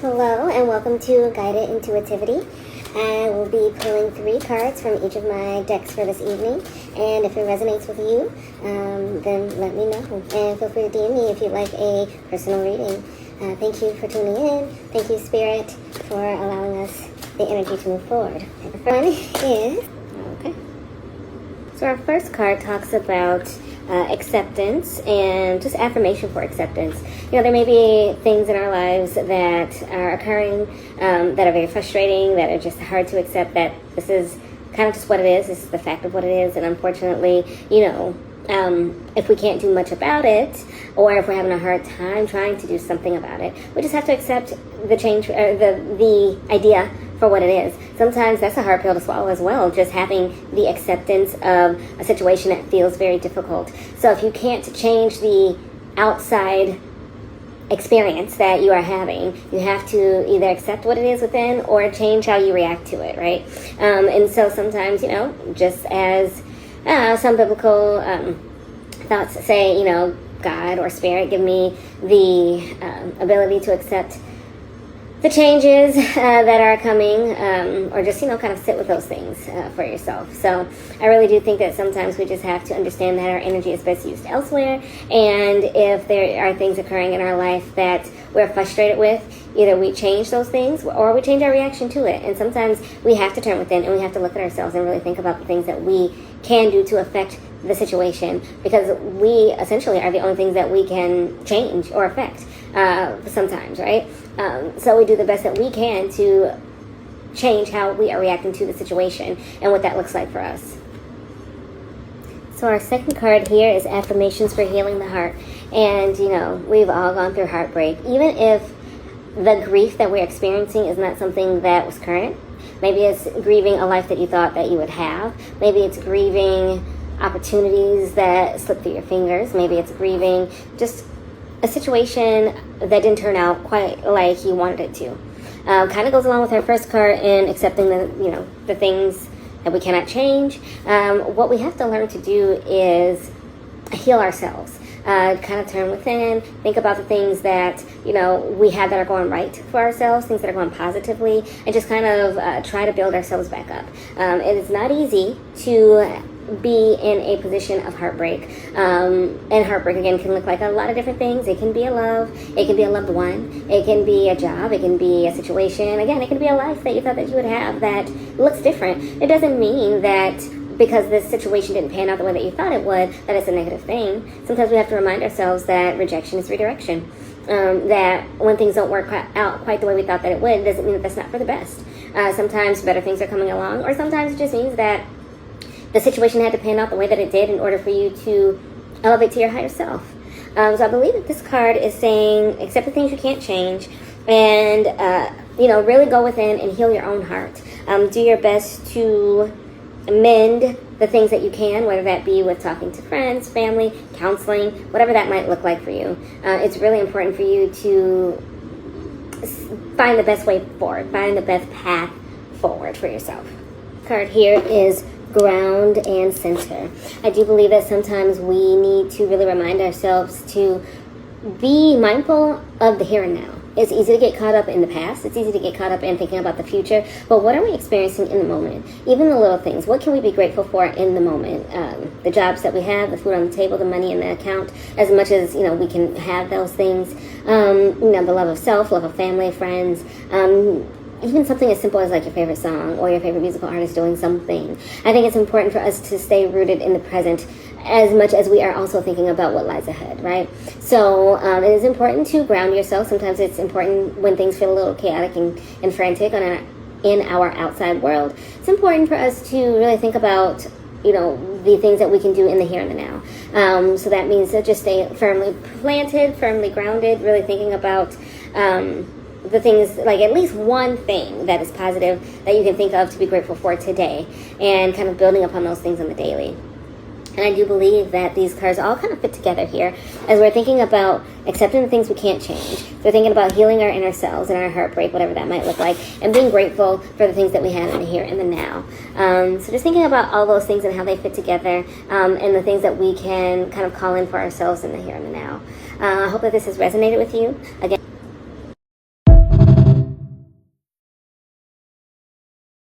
Hello and welcome to Guided Intuitivity. I will be pulling 3 cards from each of my decks for this evening, and if it resonates with you, then let me know. And feel free to DM me if you'd like a personal reading. Thank you for tuning in. Thank you, Spirit, for allowing us the energy to move forward. The first one is, okay. So our first card talks about acceptance and just affirmation for acceptance. You know, there may be things in our lives that are occurring that are very frustrating, that are just hard to accept, that this is kind of just what it is. This is the fact of what it is. And unfortunately, you know, if we can't do much about it, or if we're having a hard time trying to do something about it, we just have to accept the change, or the idea for what it is. Sometimes that's a hard pill to swallow as well, just having the acceptance of a situation that feels very difficult. So if you can't change the outside experience that you are having, you have to either accept what it is within or change how you react to it, right? And so sometimes, you know, just as some biblical thoughts say, you know, God or Spirit, give me the ability to accept the changes that are coming, or just, you know, kind of sit with those things for yourself. So I really do think that sometimes we just have to understand that our energy is best used elsewhere, and if there are things occurring in our life that we're frustrated with, either we change those things or we change our reaction to it. And sometimes we have to turn within and we have to look at ourselves and really think about the things that we can do to affect the situation, because we essentially are the only things that we can change or affect sometimes, right? So we do the best that we can to change how we are reacting to the situation and what that looks like for us. So our second card here is affirmations for healing the heart. And, you know, we've all gone through heartbreak. Even if the grief that we're experiencing is not something that was current, maybe it's grieving a life that you thought that you would have. Maybe it's grieving opportunities that slipped through your fingers. Maybe it's grieving just a situation that didn't turn out quite like you wanted it to. Kind of goes along with our first card in accepting the things that we cannot change. What we have to learn to do is heal ourselves. Kind of turn within, think about the things that, you know, we have that are going right for ourselves, things that are going positively, and just kind of try to build ourselves back up. It is not easy to be in a position of heartbreak. And heartbreak, again, can look like a lot of different things. It can be a love, it can be a loved one, it can be a job, it can be a situation. Again, it can be a life that you thought that you would have that looks different. It doesn't mean that because this situation didn't pan out the way that you thought it would, that it's a negative thing. Sometimes we have to remind ourselves that rejection is redirection. That when things don't work out quite the way we thought that it would, doesn't mean that that's not for the best. Sometimes better things are coming along, or sometimes it just means that the situation had to pan out the way that it did in order for you to elevate to your higher self. So I believe that this card is saying, accept the things you can't change, and really go within and heal your own heart. Do your best to mend the things that you can, whether that be with talking to friends, family, counseling, whatever that might look like for you. It's really important for you to find the best way forward, find the best path forward for yourself. Card here is ground and center. I do believe that sometimes we need to really remind ourselves to be mindful of the here and now. It's easy to get caught up in the past. It's easy to get caught up in thinking about the future. But what are we experiencing in the moment? Even the little things. What can we be grateful for in the moment? The jobs that we have, the food on the table, the money in the account. As much as, you know, we can have those things. The love of self, love of family, friends. Even something as simple as like your favorite song or your favorite musical artist doing something. I think it's important for us to stay rooted in the present as much as we are also thinking about what lies ahead, right? So it is important to ground yourself. Sometimes it's important when things feel a little chaotic and frantic in our outside world. It's important for us to really think about, you know, the things that we can do in the here and the now. So that means to just stay firmly planted, firmly grounded, really thinking about the things, like at least one thing that is positive that you can think of to be grateful for today, and kind of building upon those things on the daily. And I do believe that these cards all kind of fit together here as we're thinking about accepting the things we can't change. We're thinking about healing our inner selves and our heartbreak, whatever that might look like, and being grateful for the things that we have in the here and the now. So just thinking about all those things and how they fit together, and the things that we can kind of call in for ourselves in the here and the now. I hope that this has resonated with you. Again,